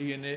DNA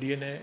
DNA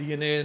DNA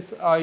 SI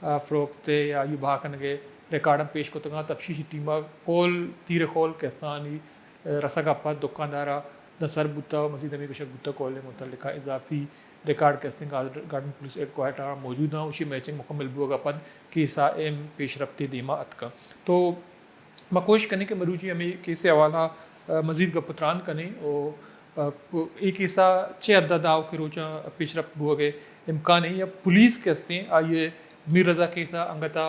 فروخت یا یہ بھاکنگے ریکارڈم پیش کو تگا تفشیشی ٹیما کول تیر کول کستانی رسگا پت دکاندارا نصر بوتا مزید امی کشک بوتا کول متعلقہ اضافی ریکارڈ کیسٹنگ گارڈن پولیس ایڈ کوہٹہ موجود ہیں اسی میچنگ مکمل بوگا پد کیسا ایم پیش رفتی دیما اتکا تو میں کوشش کرنے کہ مروچی ہمیں کیس حوالہ مزید گپتران کریں اور ایک ایسا چھ عدد داؤ کے روچا پیش رفت بوگے امکان ہے یا پولیس کیستے ہیں آئیے میر رضا کیسا انگتا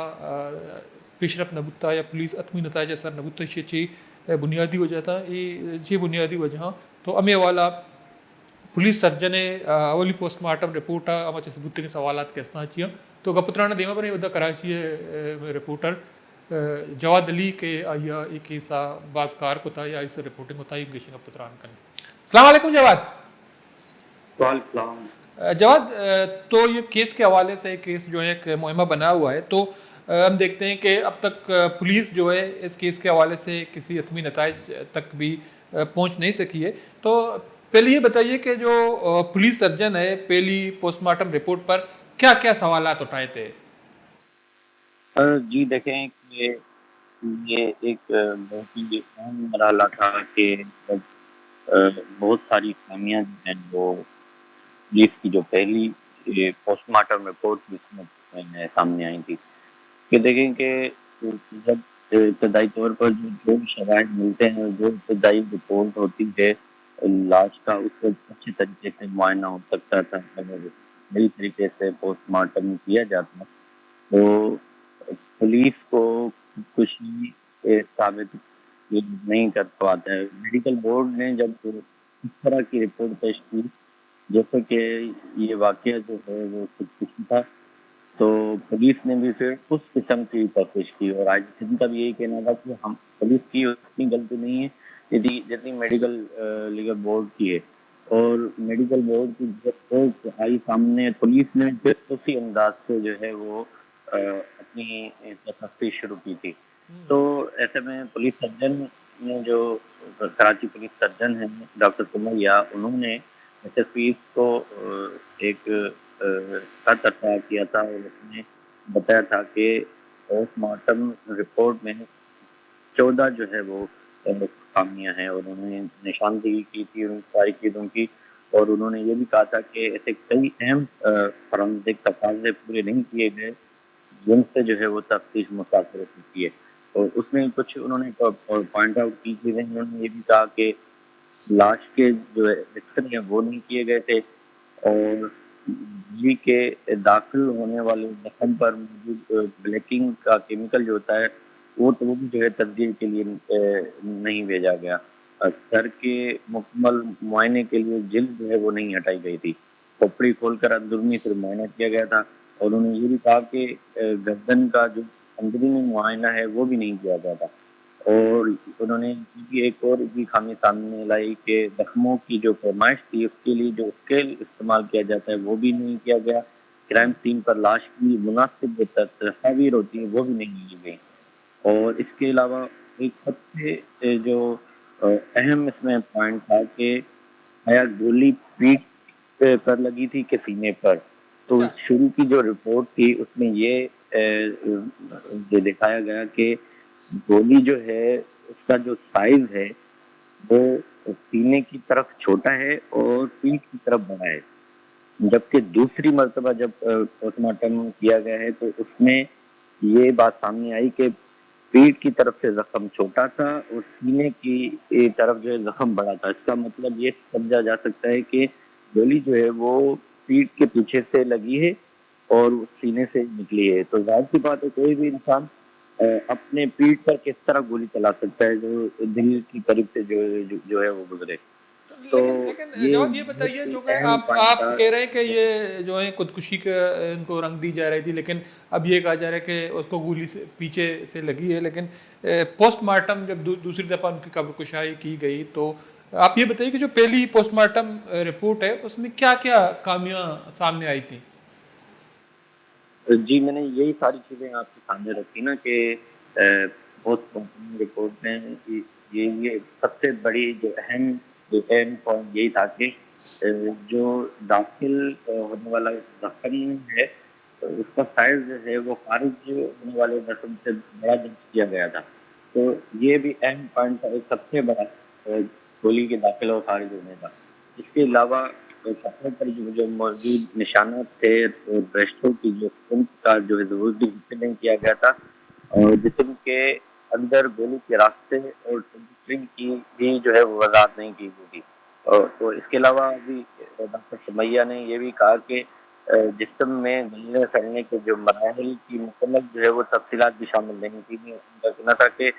پیش رفت نبوتا یا پولیس اتمی نتائج اثر نبوتا یہ چھ بنیادی وجہ تھا یہ چھ بنیادی وجہ تو ہمیں حوالہ پولیس سرجن اولی پوسٹ مارٹم رپورٹ اما چھ ثبوت کے سوالات کیسنا چاہیے تو گپترانا دیما پر یہ کراچی رپورٹر جواد علی کے آیا ایک ایسا بعض کار کو تھا یا اس رپورٹنگ ہوتا ہے انگلیش گپتران کرنے. السلام علیکم جواد. جواد تو یہ کیس کے حوالے سے کیس جو ہے ایک مہمہ بنا ہوا ہے تو ہم دیکھتے ہیں کہ اب تک پولیس جو ہے اس کیس کے حوالے سے کسی حتمی نتائج تک بھی پہنچ نہیں سکی ہے. تو پہلے یہ بتائیے کہ جو پولیس سرجن ہے پہلی پوسٹ مارٹم رپورٹ پر کیا کیا سوالات اٹھائے تھے؟ جی دیکھیں کہ یہ ایک بہت ہی اہم مرحلہ تھا کہ بہت ساری خامیاں جو ہیں وہ پولیس کی جو پہلی پوسٹ مارٹم رپورٹ میں سامنے آئی تھی کہ دیکھیں کہ جب ابتدائی طور پر جو شواہد ملتے ہیں جو ابتدائی رپورٹ ہوتی ہے لاش کا اس کو اچھے طریقے سے معائنہ ہو سکتا تھا اگر صحیح طریقے سے پوسٹ مارٹم کیا جاتا تو پولیس کو خودکشی ثابت نہیں کر پاتا ہے. میڈیکل بورڈ نے جب اس طرح کی رپورٹ پیش کی جیسے کہ یہ واقعہ جو ہے وہ خودکشی تھا تو پولیس نے بھی پھر اس قسم کی تفتیش کی اور آج دن کا بھی یہی کہنا تھا کہ ہم پولیس کی اتنی غلطی نہیں ہے جتنی میڈیکل لیگل بورڈ کی ہے. اور میڈیکل بورڈ کی رپورٹ آئی سامنے پولیس نے پھر اسی انداز سے جو ہے وہ اپنی تفتیش شروع کی تھی. تو ایسے میں پولیس سرجن نے جو کراچی پولیس سرجن ہیں ڈاکٹر سمیہ انہوں نے ایس ایس پی کو ایک خط عطا کیا تھا اور اس نے بتایا تھا کہ پوسٹ مارٹم رپورٹ میں 14 جو ہے وہ خامیاں ہیں اور انہوں نے نشاندہی کی تھی ان ساری چیزوں کی اور انہوں نے یہ بھی کہا تھا کہ ایسے کئی اہم فورینسک تقاضے پورے نہیں کیے گئے جن سے جو ہے وہ تفتیش متاثر ہو چکی ہے. اور اس میں کچھ انہوں نے پوائنٹ آؤٹ کی چیزیں انہوں نے یہ بھی کہا کہ لاش کے جو ایکسرے ہیں وہ نہیں کیے گئے تھے اور جی کے داخل ہونے والے زخم پر موجود بلیکنگ کا کیمیکل جو ہوتا ہے وہ بھی جو ہے تبدیل کے لیے نہیں بھیجا گیا. سر کے مکمل معائنے کے لیے جلد جو ہے وہ نہیں ہٹائی گئی تھی. کھوپڑی کھول کر اندرونی پھر معائنہ کیا گیا تھا اور انہوں نے یہ بھی کہا کہ گردن کا جو اندرونی معائنہ ہے وہ بھی نہیں کیا گیا تھا. اور انہوں نے ایک اور بھی خامی سامنے لائی کہ زخموں کی جو پیمائش تھی اس کے لیے جو اسکیل استعمال کیا جاتا ہے وہ بھی نہیں کیا گیا. کرائم سین پر لاش کی مناسب تصاویر ہوتی ہیں وہ بھی نہیں لی گئی. اور اس کے علاوہ ایک سب سے جو اہم اس میں پوائنٹ تھا کہ آیا گولی پیٹ پر لگی تھی کہ سینے پر. تو شروع کی جو رپورٹ تھی اس میں یہ دکھایا گیا کہ گولی جو ہے اس کا جو سائز ہے وہ سینے کی طرف چھوٹا ہے اور پیٹھ کی طرف بڑا ہے. جبکہ دوسری مرتبہ جب پوسٹ مارٹم کیا گیا ہے تو اس میں یہ بات سامنے آئی کہ پیٹھ کی طرف سے زخم چھوٹا تھا اور سینے کی طرف جو ہے زخم بڑا تھا. اس کا مطلب یہ سمجھا جا سکتا ہے کہ گولی جو ہے وہ پیٹھ کے پیچھے سے لگی ہے اور سینے سے نکلی ہے. تو ظاہر سی بات ہے کوئی بھی انسان اپنے پیٹھ پر کس طرح گولی چلا سکتا ہے جو دل کی قریب سے جو ہے وہ گزرے. لیکن جواد یہ بتائیے جو کہ آپ کہہ رہے ہیں کہ یہ جو ہے خودکشی کا ان کو رنگ دی جا رہی تھی لیکن اب یہ کہا جا رہا ہے کہ اس کو گولی سے پیچھے سے لگی ہے. لیکن پوسٹ مارٹم جب دوسری دفعہ ان کی قبر کشائی کی گئی تو آپ یہ بتائیے کہ جو پہلی پوسٹ مارٹم رپورٹ ہے اس میں کیا کیا خامیاں سامنے آئی تھیں؟ جی میں نے یہی ساری چیزیں آپ کے سامنے رکھی نا کہ پوسٹ مارٹم رپورٹ میں یہ سب سے بڑی جو اہم پوائنٹ یہی تھا کہ جو داخل ہونے والا زخم ہے اس کا سائز جو ہے وہ خارج ہونے والے رسم سے بڑا درج کیا گیا تھا. تو یہ بھی اہم پوائنٹ تھا، ایک سب سے بڑا گولی کے داخل اور خارج ہونے کا. اس کے علاوہ کپڑوں پر جو موجود نشانات تھے اور برسٹوں کی جو سمت کا جو ہے ضرور بھی ذکر نہیں کیا گیا تھا، اور جسم کے اندر گولی کے راستے اور ٹریننگ کی بھی جو ہے وہ وضاحت نہیں کی گئی تھی. تو اس کے علاوہ بھی ڈاکٹر سمیہ نے یہ بھی کہا کہ جسم میں گلنے پھیلنے کے جو مراحل کی مکمل جو ہے وہ تفصیلات بھی شامل نہیں کی. ان کا کہنا تھا کہ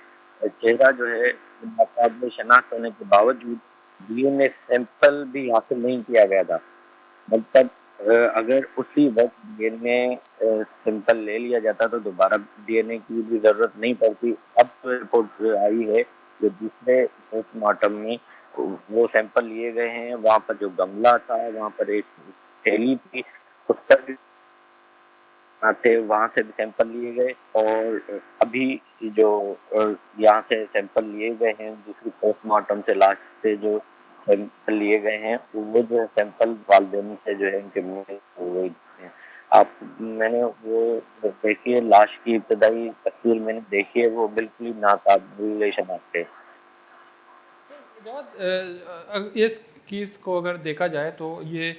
چہرہ جو ہے ناقابل شناخت ہونے کے باوجود ڈی این اے سیمپل بھی حاصل نہیں کیا گیا تھا. مطلب اگر اسی وقت ڈی این اے سیمپل لے لیا جاتا تو دوبارہ ڈی این اے کی بھی ضرورت نہیں پڑتی. اب تو رپورٹ آئی ہے جو دوسرے پوسٹ مارٹم میں وہ سیمپل لیے گئے ہیں، وہاں پر جو گملہ تھا، وہاں پر ایک تھیلی تھی، اس پر بھی تھے، وہاں سے بھی سیمپل لیے گئے. اور ابھی جو یہاں سے سیمپل لیے گئے ہیں دوسری پوسٹ مارٹم سے لاش سے جو سیمپل لیے گئے ہیں، وہ جو سیمپل والدین سے جو ہے ان کے منہ ہو گئی ہیں. آپ میں نے وہ دیکھیے لاش کی ابتدائی تصویر میں نے دیکھی ہے، وہ بالکل ہی ناقابل شناخت ہے. اس کیس کو اگر دیکھا جائے تو یہ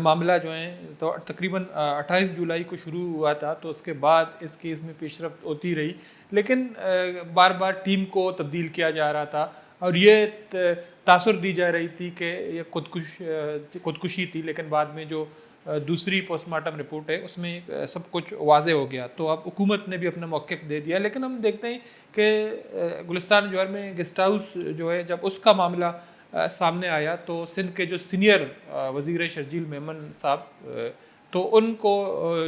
معاملہ جو ہے تو تقریباً 28 جولائی کو شروع ہوا تھا، تو اس کے بعد اس کیس میں پیش رفت ہوتی رہی، لیکن بار بار ٹیم کو تبدیل کیا جا رہا تھا اور یہ تاثر دی جا رہی تھی کہ یہ خودکشی تھی. لیکن بعد میں جو دوسری پوسٹ مارٹم رپورٹ ہے اس میں سب کچھ واضح ہو گیا، تو اب حکومت نے بھی اپنا موقف دے دیا. لیکن ہم دیکھتے ہیں کہ گلستان جوہر میں گیسٹ ہاؤس جو ہے جب اس کا معاملہ سامنے آیا تو سندھ کے جو سینئر وزیر شرجیل میمن صاحب تو ان کو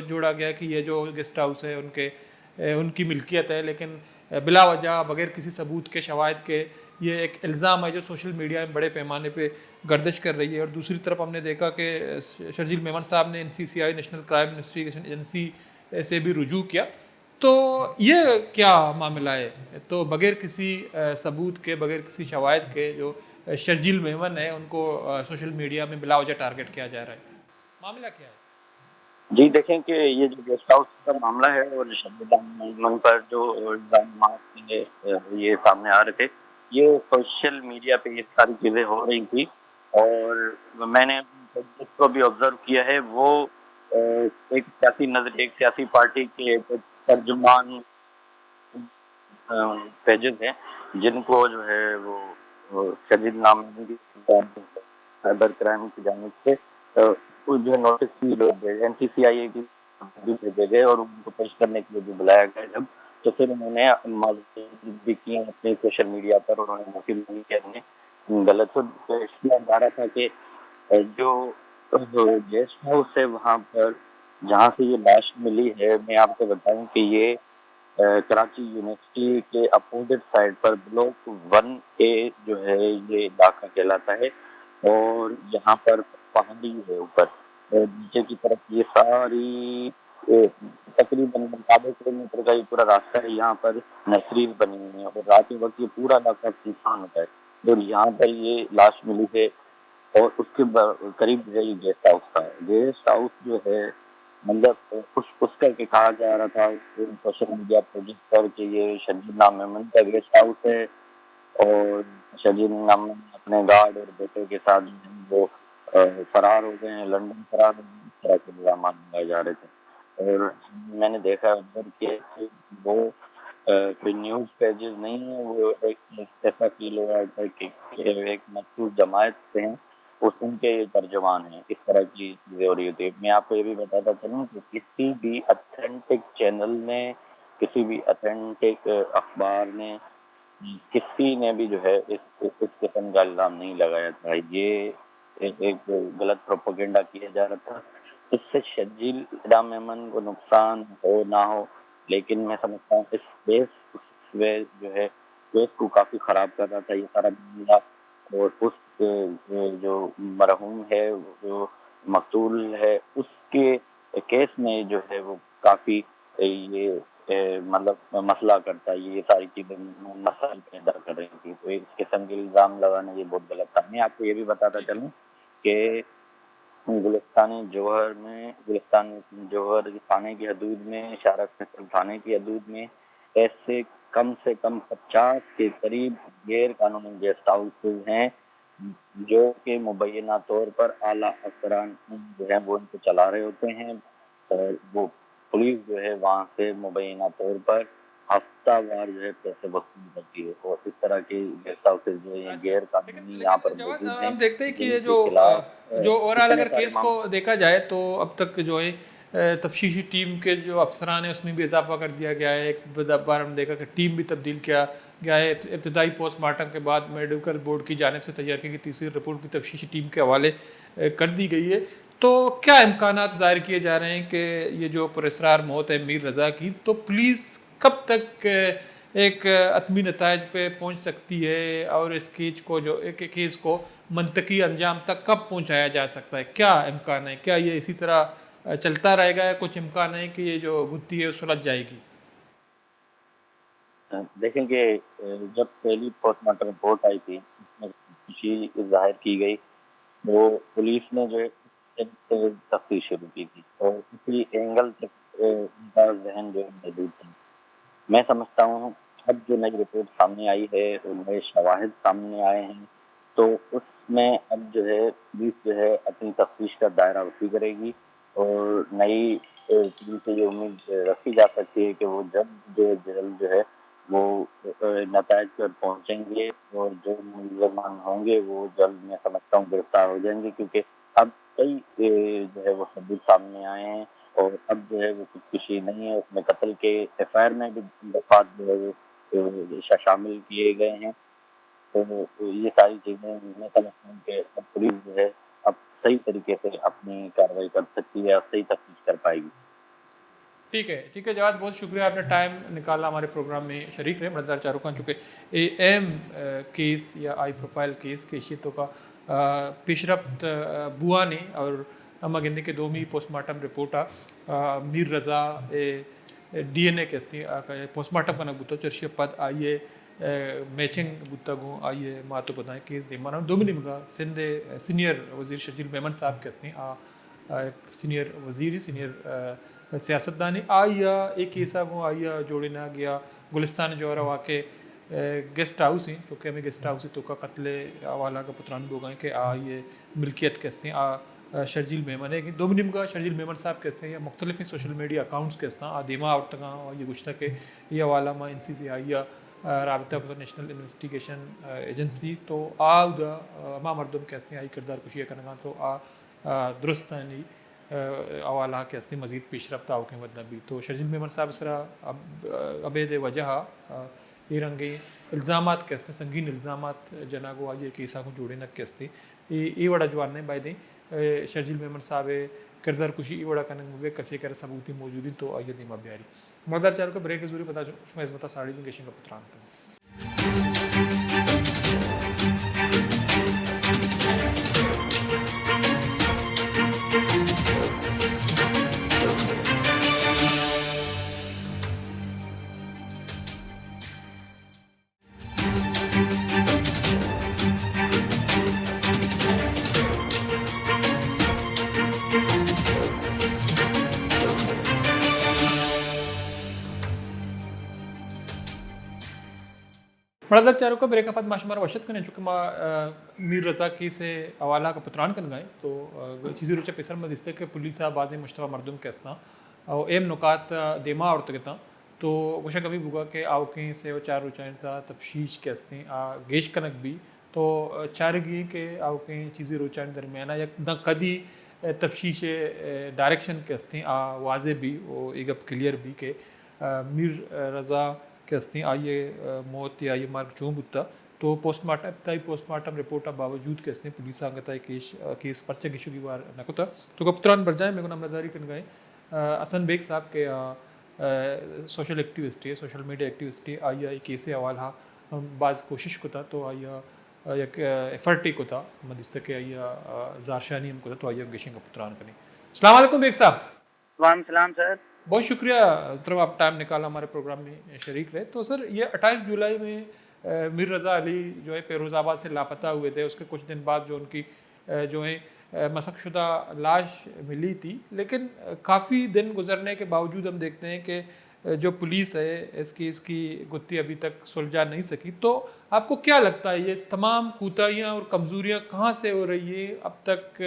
جوڑا گیا کہ یہ جو گیسٹ ہاؤس ہے ان کی ملکیت ہے، لیکن بلا وجہ بغیر کسی ثبوت کے شواہد کے یہ ایک الزام ہے جو سوشل میڈیا میں بڑے پیمانے پہ گردش کر رہی ہے. اور دوسری طرف ہم نے دیکھا کہ شرجیل میمن صاحب نے NCCI national crime investigation agency سے بھی رجوع کیا. تو یہ کیا معاملہ ہے؟ تو بغیر کسی ثبوت کے، بغیر کسی شواہد کے جو شرجیل میمن ہے ان کو سوشل میڈیا میں بلا وجہ ٹارگٹ کیا جا رہا ہے، معاملہ کیا ہے؟ جی دیکھیں کہ یہ جو گیسٹ ہاؤس کا معاملہ ہے اور شرجیل میمن پر جو الزامات یہ سامنے آ رہے تھے، یہ سوشل میڈیا پہ یہ ساری چیزیں ہو رہی تھی. اور میں نے جس کو بھی آبزرو کیا ہے وہ ایک سیاسی نظر، ایک سیاسی پارٹی کے ترجمان پیجز ہیں جن کو جو ہے وہ شدید نام سائبر کرائم کی جانب سے جو نوٹس NCCI کی بھیجے گئے اور ان کو پیش کرنے کے لیے بھی بلایا گیا. جب تو پھر انہوں نے معذرت بھی کی اپنے سوشل میڈیا پر، انہوں نے معافی مانگی کہ ہم نے غلط پیش کیا جا رہا تھا کہ جو گیسٹ ہاؤس ہے وہاں پر جہاں سے یہ لاش ملی ہے، میں آپ کو بتاؤں کہ یہ کراچی یونیورسٹی کے اپوزٹ سائڈ پر بلاک 1A جو ہے یہ علاقہ کہلاتا ہے. اور یہاں پر پہاڑی ہے اوپر نیچے کی طرف، یہ ساری تقریباً 50 کلومیٹر کا یہ پورا راستہ ہے. یہاں پر نرسریز بنی ہوئی ہیں اور رات کے وقت یہ پورا علاقہ سنسان ہوتا ہے. اور یہاں پر یہ لاش ملی ہے اور اس کے قریب جو ہے یہ گیسٹ ہاؤس تھا. گیسٹ ہاؤس جو ہے مطلب اس کر کے کہا جا رہا تھا سوشل میڈیا پر جس پر کہ یہ شرجیل نام میمن کا گیسٹ ہاؤس ہے اور شرجیل نام اپنے گارڈ اور بیٹے کے ساتھ وہ فرار ہو گئے ہیں، لندن فرار ہو گئے. اس طرح کے الزامات لگائے جا رہے تھے. اور میں نے دیکھا ادھر کہ وہ کوئی نیوز پیجز نہیں ہے، وہ ایک ایسا فیل ہو رہا تھا کہ ایک مخصوص جماعت سے ہیں، اس ان کے ترجمان ہیں. اس طرح کی چیزیں ہو رہی ہوتی ہے. میں آپ کو یہ بھی بتاتا چلوں کہ کسی بھی اتھینٹک چینل نے، کسی بھی اتھینٹک اخبار نے، کسی نے بھی جو ہے اس قسم کا الزام نہیں لگایا تھا. یہ ایک غلط پروپیگنڈا کیا جا رہا تھا. اس سے شرجیل میمن کو نقصان ہو نہ ہو، لیکن میں سمجھتا ہوں اس جو ہے کیس کو کافی خراب کر رہا تھا یہ سارا معاملہ. اور اس جو مرحوم ہے، جو مقتول ہے، اس کے کیس میں جو ہے وہ کافی یہ مطلب مسئلہ کرتا ہے. یہ ساری چیزیں مسائل پیدا کر رہی تھی، تو اس قسم کے الزام لگانا یہ بہت غلط تھا. میں آپ کو یہ بھی بتاتا جی جی. چلوں کہ گلستان جوہر تھانے کی حدود میں، شارق فیصل تھانے کی حدود میں ایسے کم سے کم 50 کے قریب غیر قانونی گیسٹ ہاؤسز ہیں جو کہ مبینہ طور پر اعلیٰ افسران جو ہیں وہ ان کو چلا رہے ہوتے ہیں، اور وہ پولیس جو ہے وہاں سے مبینہ طور پر ہفتہ وار جو ہے پیسے وصول کرتی ہے، اور اس طرح کے گیسٹ ہاؤسز جو ہیں اچھا، غیر لیکن قانونی یہاں پر لیکن جواد موجود ہیں، ہم دیکھتے ہیں کہ جن یہ کے خلاف جو اوور آل اتنے اگر سارے کیس کو دیکھا جائے تو اب تک جو ہے تفتیشی ٹیم کے جو افسران ہیں اس میں بھی اضافہ کر دیا گیا ہے. ایک بار ہم دیکھا کہ ٹیم بھی تبدیل کیا گیا ہے. ابتدائی پوسٹ مارٹم کے بعد میڈیکل بورڈ کی جانب سے تیار کی گئی تیسری رپورٹ بھی تفتیشی ٹیم کے حوالے کر دی گئی ہے. تو کیا امکانات ظاہر کیے جا رہے ہیں کہ یہ جو پراسرار موت ہے میر رضا کی، تو پولیس کب تک ایک عتمی نتائج پہ پہنچ سکتی ہے اور اس کیس کو منطقی انجام تک کب پہنچایا جا سکتا ہے؟ کیا امکان ہے؟ کیا یہ اسی طرح چلتا رہے گا یا کچھ امکان ہے کہ یہ جو گتھی ہے وہ سلجھ جائے گی؟ دیکھیں کہ جب پہلی پوسٹ مارٹم رپورٹ آئی تھی اس میں خوشی ظاہر کی گئی، وہ پولیس نے جو ہے تفتیش شروع کی تھی اور اسی اینگل تک ان کا ذہن جو ہے محدود تھا. میں سمجھتا ہوں اب جو نئی رپورٹ سامنے آئی ہے اور نئے شواہد سامنے آئے ہیں تو اس میں اب جو ہے پولیس جو ہے اپنی تفتیش کا دائرہ وسیع کرے گی، اور نئی ٹیم سے یہ امید رکھی جا سکتی ہے کہ وہ جلد جو ہے وہ نتائج پر پہنچیں گے، اور جو ملزمان ہوں گے وہ جلد میں سمجھتا ہوں گرفتار ہو جائیں گے، کیونکہ اب کئی جو ہے وہ ثبوت سامنے آئے ہیں، اور اب جو ہے وہ خودکشی نہیں ہے، اس میں قتل کے ایف آئی آر میں بھی دفعات جو ہے وہ شامل کیے گئے ہیں. تو یہ ساری چیزیں میں سمجھتا ہوں کہ اب پولیس جو ہے اب صحیح طریقے سے اپنی کارروائی کر سکتی ہے اور صحیح تفتیش کر پائے گی. ٹھیک ہے جواد، بہت شکریہ آپ نے ٹائم نکالا ہمارے پروگرام میں شریک رہے. مردار چاروں خان چونکہ اہم کیس یا ہائی پروفائل کیس کے شیتوں کا پیش رفت بوا نے اور اما گندے کے دومی پوسٹ مارٹم رپورٹا میر رضا ڈی این اے کیستی پوسٹ مارٹم کا نبوتا چرشی پد آئیے میچنگ بوتا گوں آئیے ماتو بتائیں کیس دیمانا دومی نمگا سندھ سینئر وزیر شرجیل میمن صاحب کیستے سینئر وزیر سینئر سیاستدانی آئیا ایک کیسا گوں آئیا جوڑے نہ گیا گلستان جوہرا واقع گیسٹ ہاؤس ہیں چونکہ ہمیں گیسٹ ہاؤس تو کا قتل حوالہ کا پتران بو گئے کہ یہ ملکیت کہتے ہیں شرجیل میمن ہے کہ دو منم کا شرجیل میمن صاحب کہتے ہیں یا مختلف سوشل میڈیا اکاؤنٹس کہتے ہیں دیما اور تگاں یہ گشتہ کے یہ حوالہ میں این سی سی آئیا رابطہ نیشنل انویسٹیگیشن ایجنسی تو ماں مردم کہتے ہیں آئی کردار کشی کنگان تو درست نہیں حوالہ کے اصلی مزید پیش رفت آؤ کے مدنہ بھی تو شرجیل میمن صاحب اس طرح ابید وجہ یہ رنگی الزامات کہتے ہیں سنگین الزامات جناگو آئیے کیسا کو جوڑے نہ کہتے یہ وڑا جوان نے بائدیں شرجیل میمن صاحب کردار کشی ای وڑا کننگ ہوئے کسی کر ثبوتی موجودی تو آئیے دیما بیاری مردار چاروں کا بریک ضروری پتا شما عزمتا ساڑی دیں گیشن کا پتران کریں. مردار چاروں کا بریک اپاد ماشمار وشت کرنے چونکہ ما میر رضا کی سے حوالہ کا پتران کن گئے تو چیزی روچہ پیسر میں دستے کہ پولیسہ بعض مشتبہ مردم کہستا اور ایم نکات دیما اور تگتا تو گوشہ کبھی بگا کہ آوکیں سے و چار روچائن تا تفشیش کہستے ہیں گیش کنک بھی تو چارگی کہ آوکیں چیزی روچائن درمیانہ یک دا قدی تفشیش ڈائریکشن کہستے ہیں واضح بھی وہ ایک کلیئر بھی کہ میر رضا کہستے آئیے موت یا یہ مارک چون بتا تو پوسٹ مارٹم ابتدائی پوسٹ مارٹم رپورٹا باوجود کہستے ہیں پولیس آنگتا ہے کیس پرچہ گیشو کی بار نکتا تو کپتران بر جائیں میں کو نمبرداری کن گئے حسن بیگ صاحب کے سوشل ایکٹیوسٹ ہے سوشل میڈیا ایکٹیوسٹ ہے آئیا ایک کیسے حوالہ بعض کوشش کو تھا تو آئیا یک ایفرٹی کو تھا مدستہ کہ آئیا زارشانی ہم کو تھا تو آئیا گیشن کا پتران کریں. السلام علیکم بیگ صاحب. وعلیکم السلام سر. بہت شکریہ طرف آپ ٹائم نکالا ہمارے پروگرام میں شریک رہے. تو سر یہ 28 جولائی میں میر رضا علی جو ہے فیروز آباد سے لاپتہ ہوئے تھے. اس کے کچھ دن بعد جو ان کی جو ہے مسخ شدہ لاش ملی تھی، لیکن کافی دن گزرنے کے باوجود ہم دیکھتے ہیں کہ جو پولیس ہے اس کی گتھی ابھی تک سلجھا نہیں سکی. تو آپ کو کیا لگتا ہے یہ تمام کوتاہیاں اور کمزوریاں کہاں سے ہو رہی ہیں؟ اب تک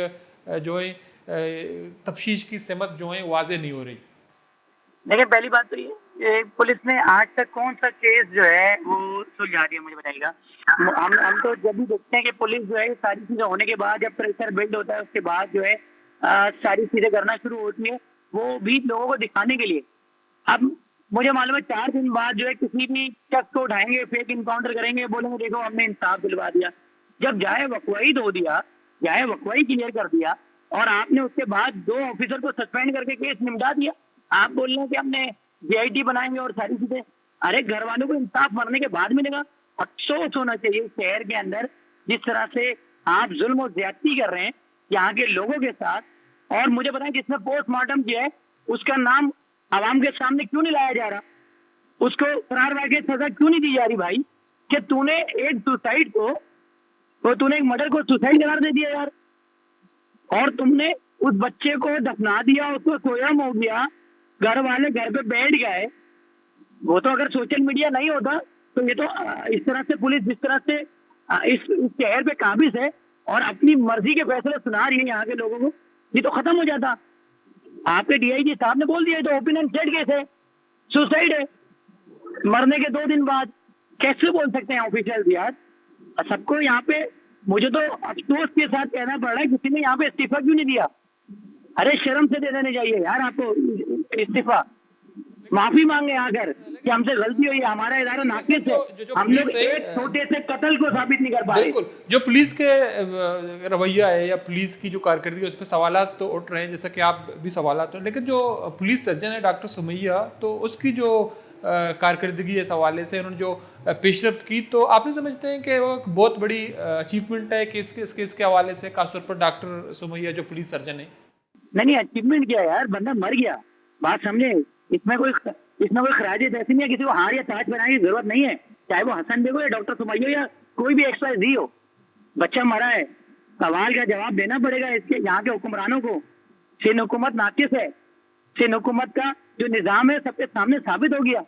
جو ہے تفتیش کی سمت جو ہے واضح نہیں ہو رہی. دیکھیں، پہلی بات تو یہ پولیس نے آج تک کون سا کیس جو ہے وہ سلجھا دیا، مجھے بتائیے گا. ہم تو جب بھی دیکھتے ہیں کہ پولیس جو ہے ساری چیزیں ہونے کے بعد جب پریشر بلڈ ہوتا ہے اس کے بعد جو ہے ساری چیزیں کرنا شروع ہوتی ہے، وہ بھی لوگوں کو دکھانے کے لیے. اب مجھے معلوم ہے 4 دن بعد جو ہے کسی بھی شخص کو اٹھائیں گے، فیک انکاؤنٹر کریں گے، بولیں گے دیکھو ہم نے انصاف دلوا دیا. جب جائے وقوعی دھو دیا، جائے وقوعی کلیئر کر دیا، اور آپ نے اس کے بعد 2 آفیسر کو سسپینڈ کر کے کیس نمٹا دیا. آپ بول رہے ہیں کہ ہم نے جے آئی ٹی بنائیں گے اور ساری چیزیں. ارے گھر والوں کو انصاف مرنے کے بعد ملے گا. افسوس ہونا چاہیے اس شہر کے اندر جس طرح سے آپ ظلم و زیادتی کر رہے ہیں یہاں کے لوگوں کے ساتھ. اور مجھے بتائیں جس نے پوسٹ مارٹم کیا ہے اس کا نام عوام کے سامنے کیوں نہیں لایا جا رہا؟ اس کو قرار واقع سزا کیوں نہیں دی جا رہی بھائی؟ کہ تو نے ایک سوسائڈ کو تو نے ایک مرڈر کو سوسائڈ قرار دے دیا یار. اور تم نے اس بچے کو دفنا دیا، اس کو سویم ہو گیا، گھر والے گھر پہ بیٹھ گئے. وہ تو اگر سوشل میڈیا نہیں ہوتا تو یہ تو اس طرح سے پولیس جس طرح سے اس شہر پہ قابض ہے اور اپنی مرضی کے فیصلے سنا رہی ہے یہاں کے لوگوں کو، یہ تو ختم ہو جاتا. آپ کے ڈی آئی جی صاحب نے بول دیا تو اوپن اینڈ شیڈ کیس ہے، سوسائڈ ہے. مرنے کے 2 دن بعد کیسے بول سکتے ہیں آفیشل یار؟ سب کو یہاں پہ مجھے تو افسوس کے ساتھ کہنا پڑ رہا ہے کسی نے یہاں پہ استعفیٰ کیوں نہیں دیا؟ ارے شرم سے دے دینے چاہیے یار آپ کو استعفیٰ. معافی مانگے آ کر کہ ہم سے غلطی ہوئی ہے، ہمارا ادارہ ناقص ہے، ہم لوگ ایک چھوٹے سے قتل کو ثابت نہیں کر پا رہے. بالکل جو پولیس کے رویہ ہے یا پولیس کی جو کارکردگی ہے اس پہ سوالات تو اٹھ رہے ہیں، جیسا کہ آپ بھی سوالات ہیں، لیکن جو پولیس سرجن ہے ڈاکٹر سمیہ، تو اس کی جو کارکردگی اس حوالے سے انہوں نے جو پیش رفت کی، تو آپ نہیں سمجھتے ہیں کہ وہ ایک بہت بڑی اچیومنٹ ہے کہ اس کے حوالے سے خاص طور پر ڈاکٹر سمیہ جو پولیس سرجن ہے؟ نہیں اچیومنٹ کیا یار، بندہ مر گیا، بات سمجھے. اس میں کوئی خراج تحسین یا کسی کو ہار یا تاج بنانے کی ضرورت نہیں ہے، چاہے وہ حسن بیگ ہو یا ڈاکٹر سمیہ یا کوئی بھی ایکس وائی زی ہو. بچہ مرا ہے، سوال کا جواب دینا پڑے گا اس کے یہاں کے حکمرانوں کو. سندھ حکومت ناقص ہے. سندھ حکومت کا جو نظام ہے سب کے سامنے ثابت ہو گیا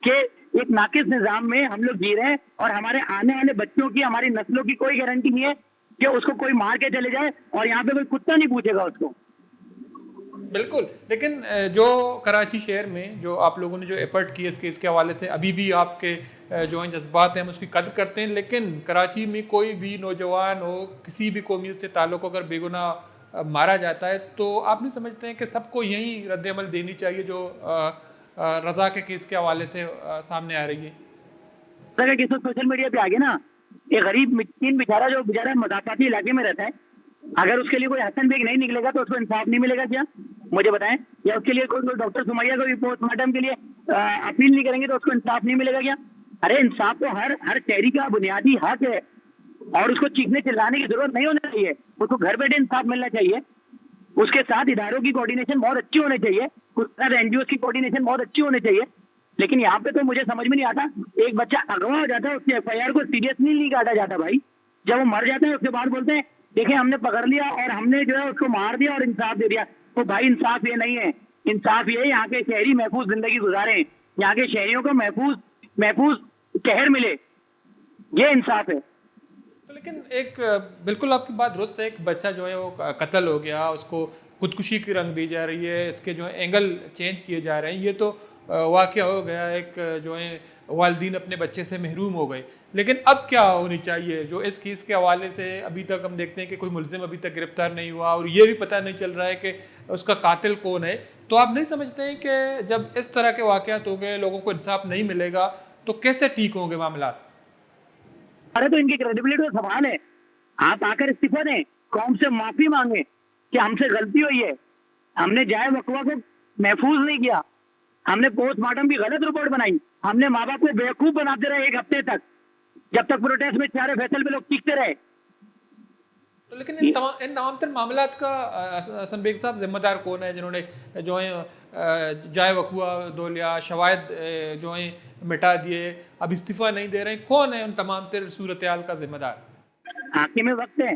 کہ ایک ناقص نظام میں ہم لوگ جی رہے ہیں، اور ہمارے آنے والے بچوں کی، ہماری نسلوں کی کوئی گارنٹی نہیں ہے کہ اس کو کوئی مار کے چلے جائے اور یہاں پہ کوئی کتا نہیں پوچھے گا اس کو. بالکل، لیکن جو کراچی شہر میں جو آپ لوگوں نے جو ایفرٹ کی اس کے حوالے سے ابھی بھی آپ کے جو ہیں جذبات ہیں ہم اس کی قدر کرتے ہیں، لیکن کراچی میں کوئی بھی نوجوان ہو کسی بھی قومیت سے تعلق اگر بے گناہ مارا جاتا ہے تو آپ نہیں سمجھتے ہیں کہ سب کو یہی رد عمل دینی چاہیے جو رضا کے کیس کے حوالے سے سامنے آ رہی ہے؟ اگر کسی سوشل میڈیا پہ آگے نا ایک غریب مسکین بیچارہ جو بیچارہ مضافاتی علاقے میں رہتا ہے، اگر اس کے لیے کوئی حسن بیگ نہیں نکلے گا تو اس کو انصاف نہیں ملے گا کیا؟ مجھے بتائیں. یا اس کے لیے کوئی ڈاکٹر سمیہ کو پوسٹ مارٹم کے لیے اپیل نہیں کریں گے تو اس کو انصاف نہیں ملے گا کیا؟ ارے انصاف تو ہر شہری کا بنیادی حق ہے، اور اس کو چیخنے چلانے کی ضرورت نہیں ہونا چاہیے. اس کو گھر بیٹھے انصاف ملنا چاہیے. اس کے ساتھ اداروں کی کوارڈینیشن بہت اچھی ہونے چاہیے، اس کے ساتھ این جی اوز کی کوارڈینیشن بہت اچھی ہونے چاہیے. لیکن یہاں پہ تو مجھے سمجھ میں نہیں آتا، ایک بچہ اغوا ہو جاتا ہے اس کی ایف آئی آر کو سیریسلی نہیں کاٹا جاتا بھائی. جب وہ مر جاتا ہے اس کے بعد بولتے ہیں دیکھیں ہم نے پکڑ لیا اور ہم نے جو ہے اس کو مار دیا اور انصاف دے دیا. تو بھائی انصاف یہ نہیں ہے. انصاف یہ ہے یہاں کے شہری محفوظ زندگی گزاریں، یہاں کے شہریوں کو محفوظ شہر ملے، یہ انصاف ہے. لیکن ایک بالکل آپ کی بات درست ہے، ایک بچہ جو ہے وہ قتل ہو گیا، اس کو خودکشی کی رنگ دی جا رہی ہے، اس کے جو اینگل چینج کیے جا رہے ہیں، یہ تو واقعہ ہو گیا. ایک جو ہے والدین اپنے بچے سے محروم ہو گئے. لیکن اب کیا ہونی چاہیے؟ جو اس کیس کے حوالے سے ابھی تک ہم دیکھتے ہیں کہ کوئی ملزم ابھی تک گرفتار نہیں ہوا اور یہ بھی پتہ نہیں چل رہا ہے کہ اس کا قاتل کون ہے. تو آپ نہیں سمجھتے ہیں کہ جب اس طرح کے واقعات ہو گئے، لوگوں کو انصاف نہیں ملے گا تو کیسے ٹھیک ہوں گے معاملات؟ ارے تو ان کی کریڈیبلٹی کا سوال ہے. آپ آ کر استعفیٰ دیں، قوم سے معافی مانگیں کہ ہم سے غلطی ہوئی ہے، ہم نے جائے وقوع کو محفوظ نہیں کیا، ہم نے پوسٹ مارٹم کی غلط رپورٹ بنائی، ہم نے ماں باپ کو بیوقوف بناتے رہے 1 ہفتے تک، جب تک پروٹیسٹ میں چارے فیصل پہ لوگ چیختے رہے. لیکن ان تمام تر معاملات کا حسن بیگ صاحب ذمہ دار کون ہے جنہوں نے جو ہیں جائے وقوع دو لیا، شواہد جو ہیں مٹا دیے، اب استعفیٰ نہیں دے رہے ہیں؟ کون ہے ان تمام تر صورتحال کا ذمہ دار؟ حاکم وقت ہے،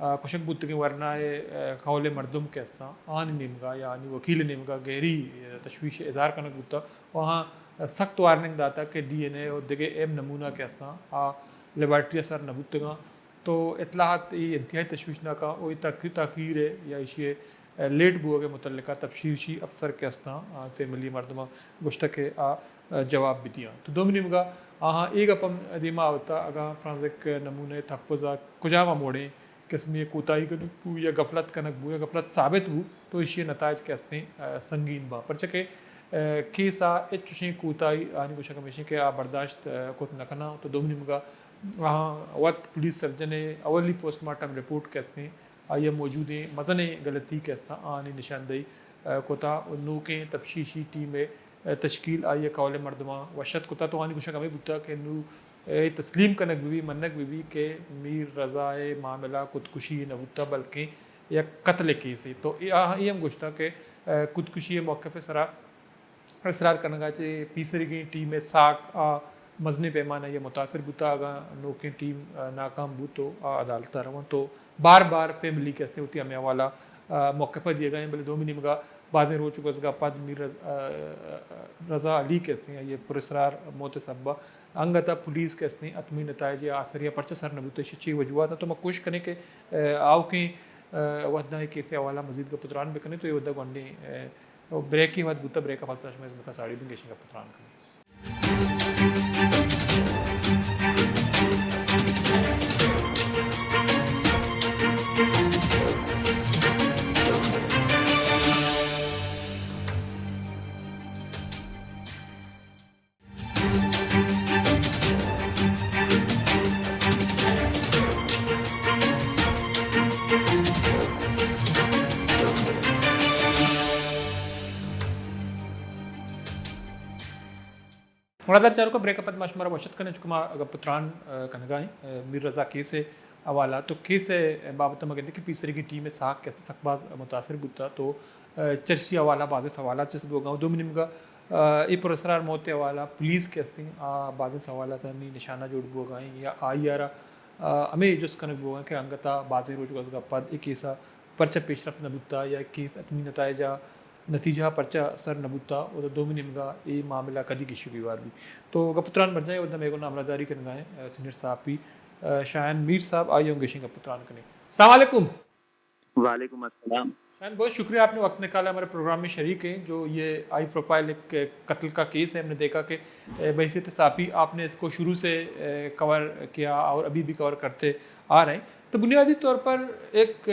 کشک بودتگی ورنہ قول مردم کے استا آن نیمگا یعنی وکیل نیمگا گہری تشویش اظہار کنک بودتا وہاں سخت وارننگ داتا کہ ڈی این اے اور دیگے ایم نمونہ کے استا لیبارٹری اثر نبودتگا تو اطلاعات یہ انتہائی تشویشناک وہ تاخیر ہے یا اسی لیٹ بو کے متعلقہ تفشیشی افسر کے استا فیملی مردمہ گشتہ کے جواب بھی دیا تو دوم نیمگا ایک اپم دیما ہوتا اگا فرانزک نمونے تحفظہ کجاوا موڑیں قسمی کوتاہی کنک بو یا غفلت کنک بو یا غفلت ثابت بو تو اسی نتائج کے استے سنگین با پرچہ کیسا چشیں کوتاہی آنی کو شکمیشیں کہ برداشت کوت نکنا تو دوم نیمگا وقت پولیس سرجن اولی پوسٹ مارٹم رپورٹ کے استے آئیے موجود ہیں مزن غلطی کے استا آنی نشاندہی کوتا نو کے تفشیشی ٹیم تشکیل آئیے قول مردمہ وشت کوتا تو آنی کچھ کمی بودتا کہ نو تسلیم کنک بھی منک بھی کہ میر رضا معاملہ خودکشی نہ بودتا بلکہ یا قتل کیسی تو یہ ہم گوشتا کہ خودکشی موقف سرا اصرار کرنا چاہیے پیسری کی ٹیم ساک مزنی پیمانہ یہ متاثر بوتا اگا نو کی ٹیم ناکام بو تو عدالتہ رواں تو بار بار فیملی کے استے ہوتی ہمیں حوالہ موقع پر دیے گئے ہیں بلے دو منی مگا بازیں رو چکا اس کا پاد میر رضا علی کے استے ہیں یہ پرسرار موت سببہ انگتا پولیس کے استے ہیں اتمی نتائج آثریہ پرچہ سر نبوتے شچی وجوہات تو میں کوشش کریں کہ آؤ کہ وحدہ کیسے حوالہ مزید کا پتران بھی کریں تو یہ وحدہ گونڈی بریک کی وقت بوتا بریک کا فلتا شمع ازمتا ساڑی بھی گیشن کا پتران کریں مرادر چاروں کا بریک اپ ماشمارا وشت کرنے چکا اگر پتران کنگائیں میر رضا کیس حوالہ تو کیس بابت میں کہتے ہیں کہ پیسری کی ٹیم ساکھ کیسے سکباز متاثر بودتا تو چرچی حوالہ بعض سوالات سے بو گاؤں دو منم کا ای پرسرار موت حوالہ پولیس کے استے بعض سوالات ہمیں نشانہ جوڑ بو گائیں یا آئی آرہ ہمیں جس کنک بو گائیں کہ انگتا بعض روچ کا اس پد ایک کیسا پرچہ پیشرفت نبوتا یا کیس اتمی نتائجہ نتیجہ پرچہ سر نبوتا اور دو منم کا یہ معاملہ کدی کی شکری وار بھی تو گپتران بن جائے ودہ میرے کو عملہ داری کرنا ہے سینئر صاحب شاہین میر صاحب آئیے ہوں گیشن کا پتران کریں. السلام علیکم. وعلیکم السلام. شاہین بہت شکریہ آپ نے وقت نکالا ہمارے پروگرام میں شریک ہیں. جو یہ آئی پروفائل ایک قتل کا کیس ہے ہم نے دیکھا کہ بحیثیت صحافی آپ نے اس کو شروع سے کور کیا اور ابھی بھی کور کرتے آ رہے ہیں. تو بنیادی طور پر ایک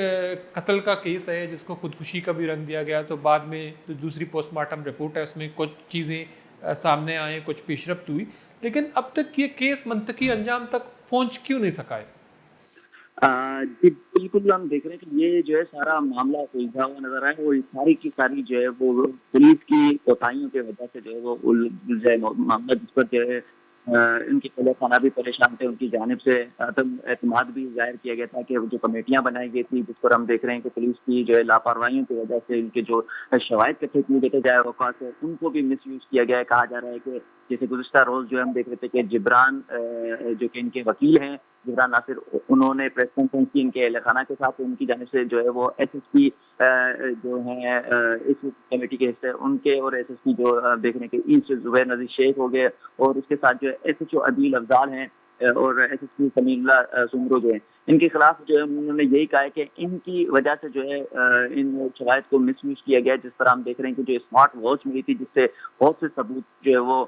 قتل کا کیس ہے جس کو خودکشی کا بھی رنگ دیا گیا تو بعد میں جو دوسری پوسٹ مارٹم رپورٹ ہے اس میں کچھ چیزیں سامنے آئیں کچھ پیش رفت ہوئی لیکن اب تک یہ کیس منطقی انجام تک پہنچ کیوں نہیں سکا ہے؟ جی بالکل ہم دیکھ رہے ہیں کہ یہ جو ہے سارا معاملہ الجھا ہوا نظر آئے وہ ساری کی ساری جو ہے وہ پولیس کی کوتاہیوں کی وجہ سے جو ہے وہ الجھا معاملہ جس پر جو ہے ان کے پہلے خانہ بھی پریشان تھے. ان کی جانب سے عدم اعتماد بھی ظاہر کیا گیا تھا کہ جو کمیٹیاں بنائی گئی تھی جس پر ہم دیکھ رہے ہیں کہ پولیس کی جو ہے لاپرواہیوں کی وجہ سے ان کے جو شواہد کٹھے کیے دیتے جائے اوقات سے ان کو بھی مس یوز کیا گیا ہے. کہا جا رہا ہے کہ جیسے گزشتہ روز جو ہم دیکھ رہے تھے کہ جبران جو کہ ان کے وکیل ہیں جبران ناصر انہوں نے پریس کانفرنس کی ان کے اہل خانہ کے ساتھ. ان کی جانب سے جو ہے وہ ایس ایس پی جو ہیں اس کمیٹی کے حصے ان کے اور ایس ایس پی جو دیکھ رہے ہیں کہ ایسٹ زبیر نذیر شیخ ہو گئے اور اس کے ساتھ جو ایس ایچ او عدیل افضال ہیں اور ایس ایس پی سمیع اللہ سمرو جو ہیں ان کے خلاف جو ہے انہوں نے یہی کہا ہے کہ ان کی وجہ سے جو ہے ان شواہد کو مس یوز کیا گیا. جس طرح ہم دیکھ رہے ہیں کہ جو اسمارٹ واچ ملی تھی جس سے بہت سے ثبوت جو ہے وہ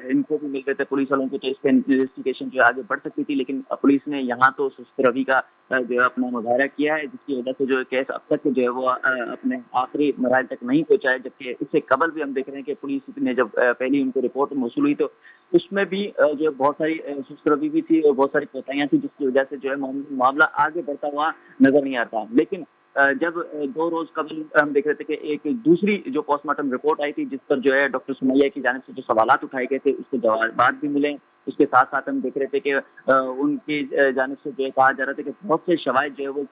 ان کو بھی مل رہے تھے پولیس والوں کو تو اس پہ انویسٹیگیشن جو ہے آگے بڑھ سکتی تھی لیکن پولیس نے یہاں تو سست روی کا جو ہے اپنا مظاہرہ کیا ہے جس کی وجہ سے جو کیس اب تک جو ہے وہ اپنے آخری مراحل تک نہیں پہنچا ہے. جبکہ اس سے قبل بھی ہم دیکھ رہے ہیں کہ پولیس نے جب پہلی ان کو رپورٹ موصول ہوئی تو اس میں بھی جو ہے بہت ساری سست روی بھی تھی اور بہت ساری کوتاہیاں تھیں جس کی وجہ سے جو ہے معاملہ آگے بڑھتا ہوا نظر نہیں آتا. لیکن جب 2 روز قبل ہم دیکھ رہے تھے کہ ایک دوسری جو پوسٹ مارٹم رپورٹ آئی تھی جس پر جو ہے ڈاکٹر سمیہ کی جانب سے جو سوالات اٹھائے گئے تھے اس کے جوابات بھی ملے. اس کے ساتھ ساتھ ہم دیکھ رہے تھے کہ ان کی جانب سے جو ہے کہا جا رہا تھا کہ بہت سے شواہد جو ہے وہ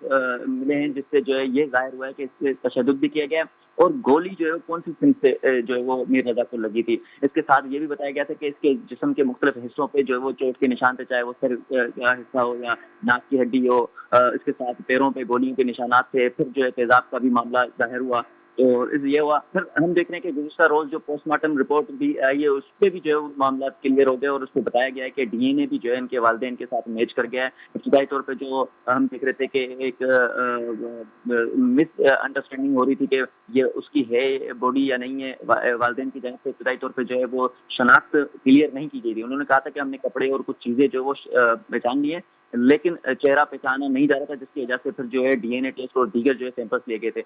ملے ہیں جس سے جو ہے یہ ظاہر ہوا ہے کہ اس سے تشدد بھی کیا گیا اور گولی جو ہے کون سی سم سے جو ہے وہ میر رضا کو لگی تھی. اس کے ساتھ یہ بھی بتایا گیا تھا کہ اس کے جسم کے مختلف حصوں پہ جو ہے وہ چوٹ کے نشان تھے, چاہے وہ سر کا حصہ ہو یا ناک کی ہڈی ہو. اس کے ساتھ پیروں پہ گولیوں کے نشانات تھے. پھر جو ہے تیزاب کا بھی معاملہ ظاہر ہوا. تو یہ ہوا. پھر ہم دیکھ رہے ہیں کہ گزشتہ روز جو پوسٹ مارٹم رپورٹ بھی آئی ہے اس پہ بھی جو ہے معاملات کلیئر ہو گئے, اور اس کو بتایا گیا ہے کہ ڈی این اے بھی جو ہے ان کے والدین کے ساتھ میچ کر گیا ہے. ابتدائی طور پہ جو ہم دیکھ رہے تھے کہ ایک مس انڈرسٹینڈنگ ہو رہی تھی کہ یہ اس کی ہے باڈی یا نہیں ہے, والدین کی جانب سے ابتدائی طور پہ جو ہے وہ شناخت کلیئر نہیں کی گئی تھی. انہوں نے کہا تھا کہ ہم نے کپڑے اور کچھ چیزیں جو وہ پہچان لی ہیں, لیکن چہرہ پہچانا نہیں جا رہا تھا, جس کی وجہ سے پھر جو ہے ڈی این اے ٹیسٹ اور دیگر جو ہے سیمپلس لیے گئے تھے.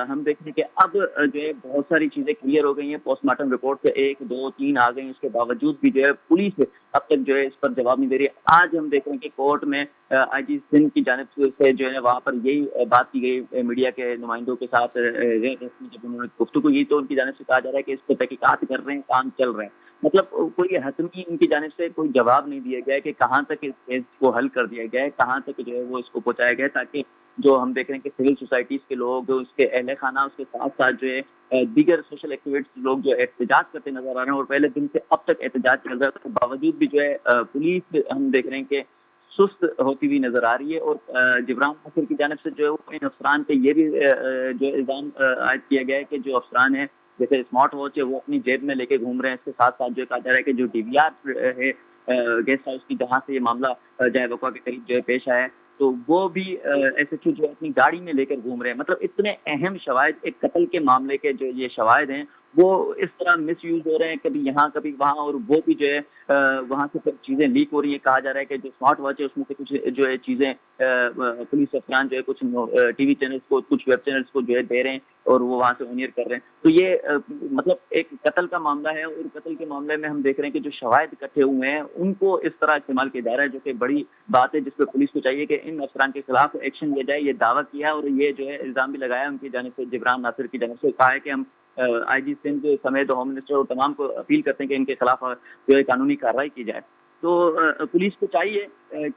ہم دیکھ رہے ہیں کہ اب جو ہے بہت ساری چیزیں کلیئر ہو گئی ہیں. پوسٹ مارٹم رپورٹ سے 1 2 3 آ گئی, اس کے باوجود بھی جو ہے پولیس اب تک جو ہے اس پر جواب نہیں دے رہی. آج ہم دیکھ رہے ہیں کہ کورٹ میں آئی جی سندھ کی جانب سے جو ہے وہاں پر یہی بات کی گئی میڈیا کے نمائندوں کے ساتھ. جب انہوں نے گفتگو کی تو ان کی جانب سے کہا جا رہا ہے کہ اس پہ تحقیقات کر رہے ہیں, کام چل رہے ہیں. مطلب کوئی حتمی ان کی جانب سے کوئی جواب نہیں دیا گیا ہے کہ کہاں تک اس کیس کو حل کر دیا گیا ہے, کہاں تک جو ہے وہ اس کو پہنچایا گیا ہے, تاکہ جو ہم دیکھ رہے ہیں کہ سول سوسائٹیز کے لوگ, اس کے اہل خانہ, اس کے ساتھ ساتھ جو ہے دیگر سوشل ایکٹیویسٹ لوگ جو احتجاج کرتے نظر آ رہے ہیں, اور پہلے دن سے اب تک احتجاج چل رہا ہے, تو باوجود بھی جو ہے پولیس ہم دیکھ رہے ہیں کہ سست ہوتی ہوئی نظر آ رہی ہے. اور جبران ناصر کی جانب سے جو ہے وہ ان افسران پہ یہ بھی جو الزام عائد کیا گیا ہے کہ جو افسران ہیں جیسے اسمارٹ واچ ہے وہ اپنی جیب میں لے کے گھوم رہے ہیں. اس کے ساتھ ساتھ جو کہا جا رہا ہے کہ جو ڈی وی آر ہے گیسٹ ہاؤس کی, جہاں سے یہ معاملہ جائے وقوع کے قریب جو ہے پیش آیا ہے, تو وہ بھی ایس ایچ او جو اپنی گاڑی میں لے کر گھوم رہے ہیں. مطلب اتنے اہم شواہد, ایک قتل کے معاملے کے جو یہ شواہد ہیں وہ اس طرح مس یوز ہو رہے ہیں, کبھی یہاں کبھی وہاں, اور وہ بھی جو ہے وہاں سے پھر چیزیں لیک ہو رہی ہیں. کہا جا رہا ہے کہ جو اسمارٹ واچ ہے اس میں سے کچھ جو ہے چیزیں پولیس افسران جو ہے کچھ ٹی وی چینلز کو, کچھ ویب چینلز کو جو ہے دے رہے ہیں, اور وہ وہاں سے اونیئر کر رہے ہیں. تو یہ مطلب ایک قتل کا معاملہ ہے, اور قتل کے معاملے میں ہم دیکھ رہے ہیں کہ جو شواہد اکٹھے ہوئے ہیں ان کو اس طرح استعمال کیا جا رہا ہے, جو کہ بڑی بات ہے, جس پہ پولیس کو چاہیے کہ ان افسران کے خلاف ایکشن لیا جائے. یہ دعویٰ کیا ہے اور یہ جو ہے الزام بھی لگایا ان کی جانب سے, جبران ناصر کی جانب سے کہا ہے کہ ہم آئی جی سندھ سمیت ہوم منسٹر اور تمام کو اپیل کرتے ہیں کہ ان کے خلاف جو ہے قانونی کارروائی کی جائے. تو پولیس کو چاہیے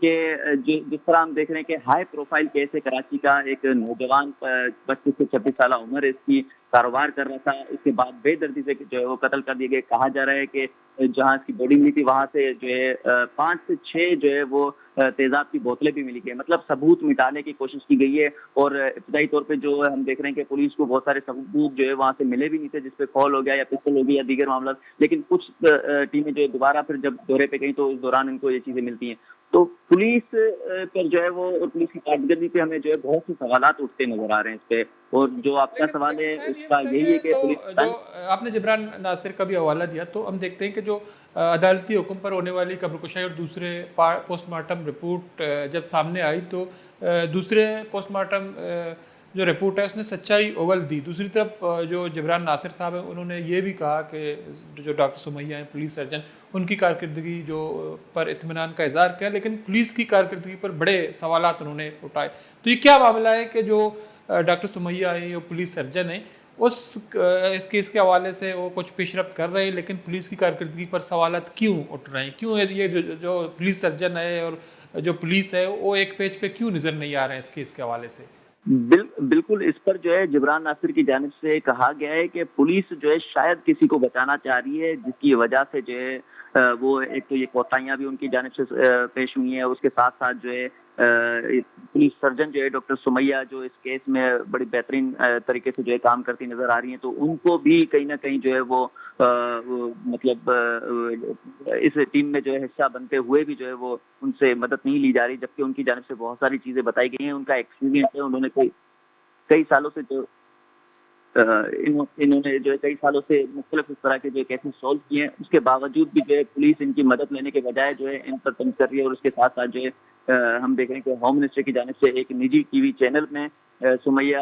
کہ جس طرح ہم دیکھ رہے ہیں کہ ہائی پروفائل کیس ہے کراچی کا, ایک نوجوان 25 سے 26 سالہ عمر ہے, اس کی کاروبار کر رہا تھا, اس کے بعد بے دردی سے جو ہے وہ قتل کر دیے گئے. کہا جا رہا ہے کہ جہاں اس کی باڈی ملی تھی وہاں سے جو ہے 5 سے 6 جو ہے وہ تیزاب کی بوتلیں بھی ملی گئی. مطلب ثبوت مٹانے کی کوشش کی گئی ہے, اور ابتدائی طور پہ جو ہم دیکھ رہے ہیں کہ پولیس کو بہت سارے ثبوت جو ہے وہاں سے ملے بھی نہیں تھے, جس پہ کال ہو گیا یا پستل ہو گئی یا دیگر معاملات. لیکن کچھ ٹیمیں جو ہے دوبارہ پھر جب دورے پہ گئی تو اس دوران ان کو یہ چیزیں ملتی ہیں. تو پولیس پر جو ہے وہ, اور پولیس کی کارکردگی پہ ہمیں جو ہے بہت سے سوالات اٹھتے نظر آ رہے ہیں اس پہ. اور جو آپ کا سوال ہے اس کا یہی ہے کہ پولیس جو آپ نے جبران ناصر کا بھی حوالہ دیا, تو ہم دیکھتے ہیں کہ جو عدالتی حکم پر ہونے والی قبر کشائی اور دوسرے پوسٹ مارٹم رپورٹ جب سامنے آئی تو دوسرے پوسٹ مارٹم جو رپورٹ ہے اس نے سچائی اول دی. دوسری طرف جو جبران ناصر صاحب ہیں انہوں نے یہ بھی کہا کہ جو ڈاکٹر سمیہ ہیں پولیس سرجن, ان کی کارکردگی جو پر اطمینان کا اظہار کیا, لیکن پولیس کی کارکردگی پر بڑے سوالات انہوں نے اٹھائے. تو یہ کیا معاملہ ہے کہ جو ڈاکٹر سمیہ ہیں جو پولیس سرجن ہیں اس کیس کے حوالے سے وہ کچھ پیش رفت کر رہے ہیں, لیکن پولیس کی کارکردگی پر سوالات کیوں اٹھ رہے ہیں, کیوں یہ جو پولیس سرجن ہے اور جو پولیس ہے وہ ایک پیج پہ کیوں نظر نہیں آ رہے ہیں اس کیس کے حوالے سے؟ بالکل اس پر جو ہے جبران ناصر کی جانب سے کہا گیا ہے کہ پولیس جو ہے شاید کسی کو بچانا چاہ رہی ہے, جس کی وجہ سے جو ہے وہ ایک تو یہ کوتاہیاں بھی ان کی جانب سے پیش ہوئی ہیں. اس کے ساتھ ساتھ جو ہے پولیس سرجن جو ہے ڈاکٹر سمیہ جو اس کیس میں بڑی بہترین طریقے سے جو ہے کام کرتی نظر آ رہی ہیں, تو ان کو بھی کہیں نہ کہیں جو ہے وہ مطلب اس ٹیم میں جو ہے حصہ بنتے ہوئے بھی جو ہے وہ ان سے مدد نہیں لی جا رہی, جبکہ ان کی جانب سے بہت ساری چیزیں بتائی گئی ہیں. ان کا ایکسپیرینس ہے, انہوں نے کئی سالوں سے جو انہوں نے جو ہے کئی سالوں سے مختلف اس طرح کے جو کیسز سولو کیے ہیں. اس کے باوجود بھی جو ہے پولیس ان کی مدد لینے کے بجائے جو ہے ان پر تنقید کر رہی ہے. اور اس کے ساتھ ساتھ جو ہے ہم دیکھ رہے ہیں کہ ہوم منسٹر کی جانب سے ایک نجی ٹی وی چینل میں سمیہ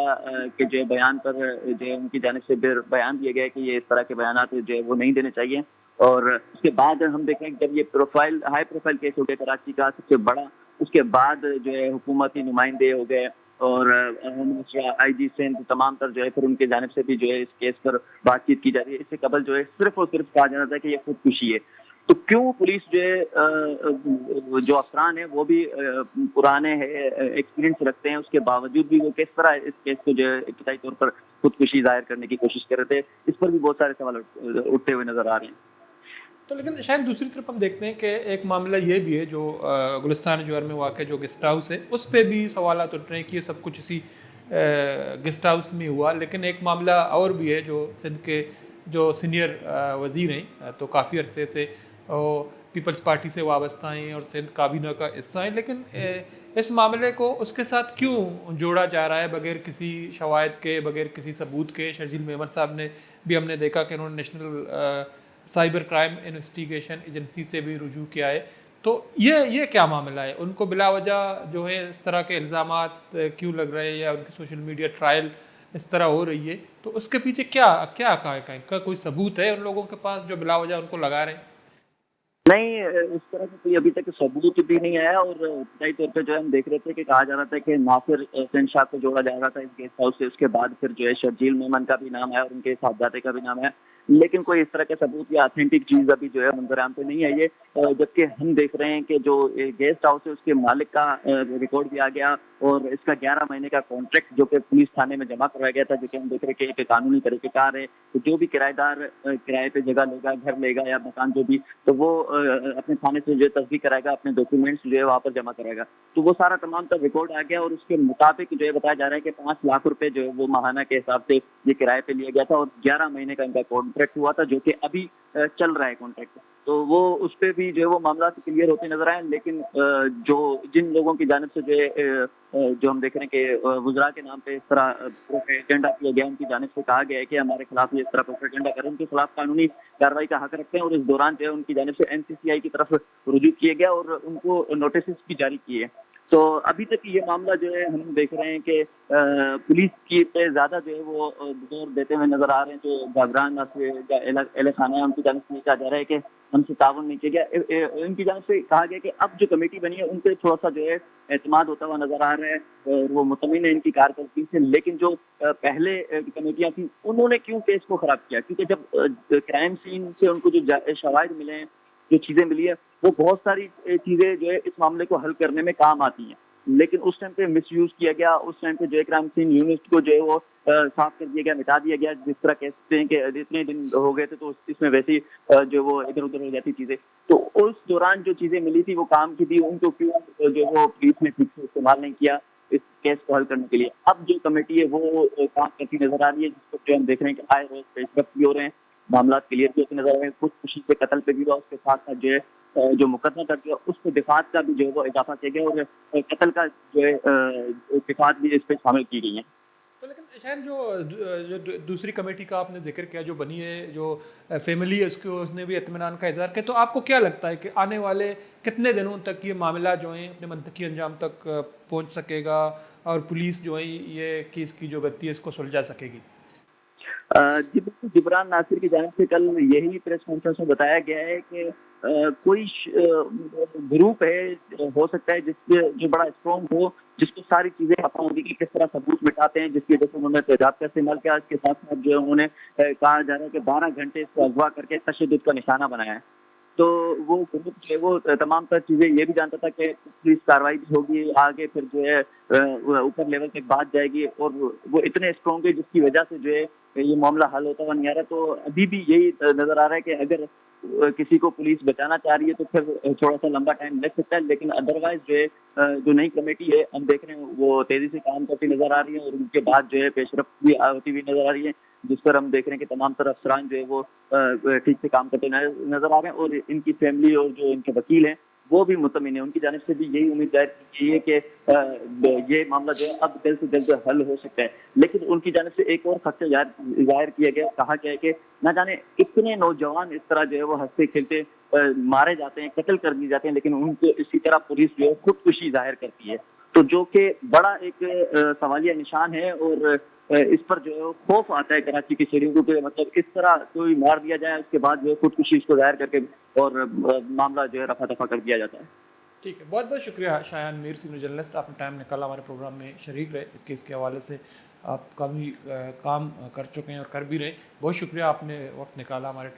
کے جو ہے بیان پر جو ہے ان کی جانب سے بیان دیا گیا ہے کہ یہ اس طرح کے بیانات جو ہے وہ نہیں دینے چاہیے. اور اس کے بعد ہم دیکھ رہے ہیں کہ جب یہ ہائی پروفائل کیس ہو گیا کراچی کا سب سے بڑا, اس کے بعد جو ہے حکومتی نمائندے ہو گئے اور ہوم منسٹر آئی جی سندھ تمام تر جو ہے پھر ان کی جانب سے بھی جو ہے اس کیس پر بات چیت کی جا رہی ہے. اس سے قبل جو ہے صرف اور صرف کہا جانا تھا کہ یہ خودکشی ہے. تو کیوں پولیس جو ہے جو افسران ہیں وہ بھی پرانے ایکسپیرینس رکھتے ہیں, اس کے باوجود بھی وہ کس طرح اس کیس کو جو ہے ابتدائی طور پر خودکشی ظاہر کرنے کی کوشش کر رہے تھے. اس پر بھی بہت سارے سوال اٹھتے ہوئے نظر آ رہے ہیں. تو لیکن شاید دوسری طرف ہم دیکھتے ہیں کہ ایک معاملہ یہ بھی ہے جو گلستان جوہر میں واقع جو گیسٹ ہاؤس ہے اس پہ بھی سوالات اٹھ رہے ہیں کہ یہ سب کچھ اسی گیسٹ ہاؤس میں ہوا. لیکن ایک معاملہ اور بھی ہے جو سندھ کے جو سینئر وزیر ہیں تو کافی عرصے سے پیپلز پارٹی سے وابستہ ہیں اور سندھ کابینہ کا حصہ ہیں, لیکن اس معاملے کو اس کے ساتھ کیوں جوڑا جا رہا ہے بغیر کسی شواہد کے, بغیر کسی ثبوت کے؟ شرجیل میمن صاحب نے بھی ہم نے دیکھا کہ انہوں نے national cyber crime investigation agency سے بھی رجوع کیا ہے. تو یہ کیا معاملہ ہے؟ ان کو بلا وجہ جو ہے اس طرح کے الزامات کیوں لگ رہے ہیں یا ان کی سوشل میڈیا ٹرائل اس طرح ہو رہی ہے, تو اس کے پیچھے کیا کا کوئی ثبوت ہے ان لوگوں کے پاس جو بلا وجہ ان کو لگا رہے ہیں؟ نہیں, اس طرح کا کوئی ابھی تک ثبوت بھی نہیں آیا. اور ابتدائی طور پہ جو ہے ہم دیکھ رہے تھے کہ کہا جا رہا تھا کہ ناصر حسین شاہ کو جوڑا جا رہا تھا اس گیسٹ ہاؤس سے. اس کے بعد پھر جو ہے شرجیل میمن کا بھی نام ہے اور ان کے صاحبزادے کا بھی نام ہے, لیکن کوئی اس طرح کا ثبوت یا اتھینٹک چیز ابھی جو ہے منظر عام پہ نہیں آئی ہے. جبکہ ہم دیکھ رہے ہیں کہ جو گیسٹ ہاؤس ہے اس کے مالک کا ریکارڈ بھی آ گیا اور اس کا 11 مہینے کا کانٹریکٹ جو کہ پولیس تھانے میں جمع کروایا گیا تھا, جو کہ ہم دیکھ رہے ہیں کہ ایک قانونی طریقہ کار ہے. تو جو بھی کرایہ دار کرائے پہ جگہ لے گا, گھر لے گا یا مکان جو بھی, تو وہ اپنے تھانے سے جو ہے تصدیق کرائے گا, اپنے ڈاکیومنٹس جو ہے وہاں پر جمع کرائے گا. تو وہ سارا تمام کا ریکارڈ آ گیا اور اس کے مطابق جو ہے بتایا جا رہا ہے کہ 5 لاکھ روپے جو ہے وہ ماہانہ کے حساب سے یہ کرائے پہ لیا گیا تھا اور 11 مہینے کا ان کا کانٹریکٹ ہوا تھا, جو کہ ابھی چل رہا ہے کانٹریکٹ. تو وہ اس پہ بھی جو ہے وہ معاملات کلیئر ہوتے نظر آئے. لیکن جو جن لوگوں کی جانب سے جو ہے جو ہم دیکھ رہے ہیں کہ وزراء کے نام پہ اس طرح پروپیگنڈا کیا گیا, ان کی جانب سے کہا گیا ہے کہ ہمارے خلاف یہ اس طرح پروپیگنڈا کریں, ان کے خلاف قانونی کارروائی کا حق رکھتے ہیں. اور اس دوران جو ہے ان کی جانب سے NCCI کی طرف رجوع کیے گیا اور ان کو نوٹسز بھی جاری کیے. تو ابھی تک یہ معاملہ جو ہے ہم دیکھ رہے ہیں کہ پولیس کی پہ زیادہ جو ہے وہ زور دیتے ہوئے نظر آ رہے ہیں. جو گھبران اہل خانہ ہے ان کی جانب سے کہا جا رہا ہے کہ ہم سے تعاون نہیں کیا گیا. ان کی جانب سے کہا گیا کہ اب جو کمیٹی بنی ہے ان پہ تھوڑا سا جو ہے اعتماد ہوتا ہوا نظر آ رہا ہے اور وہ مطمئن ہے ان کی کارکردگی سے. لیکن جو پہلے کمیٹیاں تھیں انہوں نے کیوں کیس کو خراب کیا؟ کیونکہ جب کرائم سین سے ان کو جو شواہد ملے ہیں, جو چیزیں ملی ہیں, وہ بہت ساری چیزیں جو ہے اس معاملے کو حل کرنے میں کام آتی ہیں. لیکن اس ٹائم پہ مس یوز کیا گیا. اس ٹائم پہ جو ہے کرائم سین یونٹ کو جو ہے وہ صاف کر دیا گیا, مٹا دیا گیا. جس طرح کہتے ہیں کہ اتنے دن ہو گئے تھے تو اس میں ویسے جو وہ ادھر ادھر ہو جاتی چیزیں. تو اس دوران جو چیزیں ملی تھی وہ کام کی تھی, ان کو کیوں جو وہ پولیس نے ٹھیک سے استعمال نہیں کیا اس کیس کو حل کرنے کے لیے؟ اب جو کمیٹی ہے وہ کام کرتی نظر آ رہی ہے, جس کو جو ہم دیکھ رہے ہیں کہ آئے روز پیش رفت بھی ہو رہے ہیں, معاملات کلیئر بھی ہوتے نظر آ رہے ہیں. خودکشی کے قتل پہ بھی ہوا, اس کے ساتھ ساتھ جو ہے جو مقدمہ درج ہوا اس پہ دفعات کا بھی جو ہے وہ اضافہ کیا گیا اور قتل کا جو ہے دفعات بھی اس پہ شامل کی گئی ہیں. تو لیکن شاید جو دوسری کمیٹی کا آپ نے ذکر کیا جو بنی ہے, جو فیملی ہے اس نے بھی اطمینان کا اظہار کیا, تو آپ کو کیا لگتا ہے کہ آنے والے کتنے دنوں تک یہ معاملہ جو ہیں اپنے منطقی انجام تک پہنچ سکے گا اور پولیس جو ہے یہ کیس کی جو گتی ہے اس کو سلجھا سکے گی؟ جی بالکل, جبران ناصر کی جانب سے کل یہی پریس کانفرنس میں بتایا گیا ہے کہ کوئی گروپ ہے ہو سکتا ہے جس کے جو بڑا اسٹرانگ ہو, جس کو ساری چیزیں پتہ ہوگی کہ کس طرح ثبوت مٹاتے ہیں, جس کی وجہ سے انہوں نے تیزاب کا استعمال کیا. اس کے ساتھ ساتھ جو ہے انہوں نے کہا جا رہا ہے کہ 12 گھنٹے اس کو اغوا کر کے تشدد کا نشانہ بنایا ہے. تو وہ گروپ جو ہے وہ تمام تر چیزیں یہ بھی جانتا تھا کہ پولیس کارروائی بھی ہوگی آگے, پھر جو ہے اوپر لیول تک بات جائے گی, اور وہ اتنے اسٹرانگ ہے جس کی وجہ سے جو ہے یہ معاملہ حل ہوتا ہوا نہیں آ رہا. تو ابھی بھی یہی نظر آ رہا ہے کہ اگر کسی کو پولیس بچانا چاہ رہی ہے تو پھر تھوڑا سا لمبا ٹائم لگ سکتا ہے. لیکن ادروائز جو ہے جو نئی کمیٹی ہے ہم دیکھ رہے ہیں وہ تیزی سے کام کرتی نظر آ رہی ہے, اور ان کے بعد جو ہے پیش رفت بھی ہوتی ہوئی نظر آ رہی ہے, جس پر ہم دیکھ رہے ہیں کہ تمام تر افسران جو ہے وہ ٹھیک سے کام کرتے نظر آ رہے ہیں. اور ان کی فیملی اور جو ان کے وکیل ہیں وہ بھی مطمئن ہیں. ان کی جانب سے بھی یہی امید ظاہر کی گئی ہے کہ یہ معاملہ جو ہے اب جلد سے جلد حل ہو سکتا ہے. لیکن ان کی جانب سے ایک اور خدشہ ظاہر کیا گیا, کہا گیا ہے کہ نہ جانے اتنے نوجوان اس طرح جو ہے وہ ہنستے کھیلتے مارے جاتے ہیں, قتل کر دیے جاتے ہیں, لیکن ان کو اسی طرح پولیس جو ہے خودکشی ظاہر کرتی ہے. تو جو کہ بڑا ایک سوالیہ نشان ہے, اور اس پر جو ہے خوف آتا ہے کراچی کی شہریوں کو کہ مطلب اس طرح کوئی مار دیا جائے, اس کے بعد جو ہے خودکشی اس کو ظاہر کر کے اور معاملہ جو ہے رفع دفع کر دیا جاتا ہے. ٹھیک ہے, بہت بہت شکریہ شایان میر, سینئر جرنلسٹ, آپ نے ٹائم نکالا ہمارے پروگرام میں شریک رہے. اس کیس کے حوالے سے آپ کا بھی کام کر چکے ہیں اور کر بھی رہے. بہت شکریہ آپ نے وقت نکالا ہمارے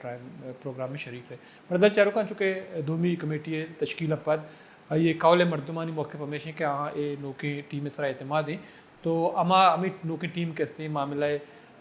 پروگرام میں شریک رہے. مردل چارکان چونکہ دومی کمیٹی ہے تشکیل پد یہ قول مردمانی موقع ہمیشہ کہ ہاں یہ نوکی ٹیم اس طرح اعتماد ہیں, تو اما امی نوکی ٹیم کے معاملہ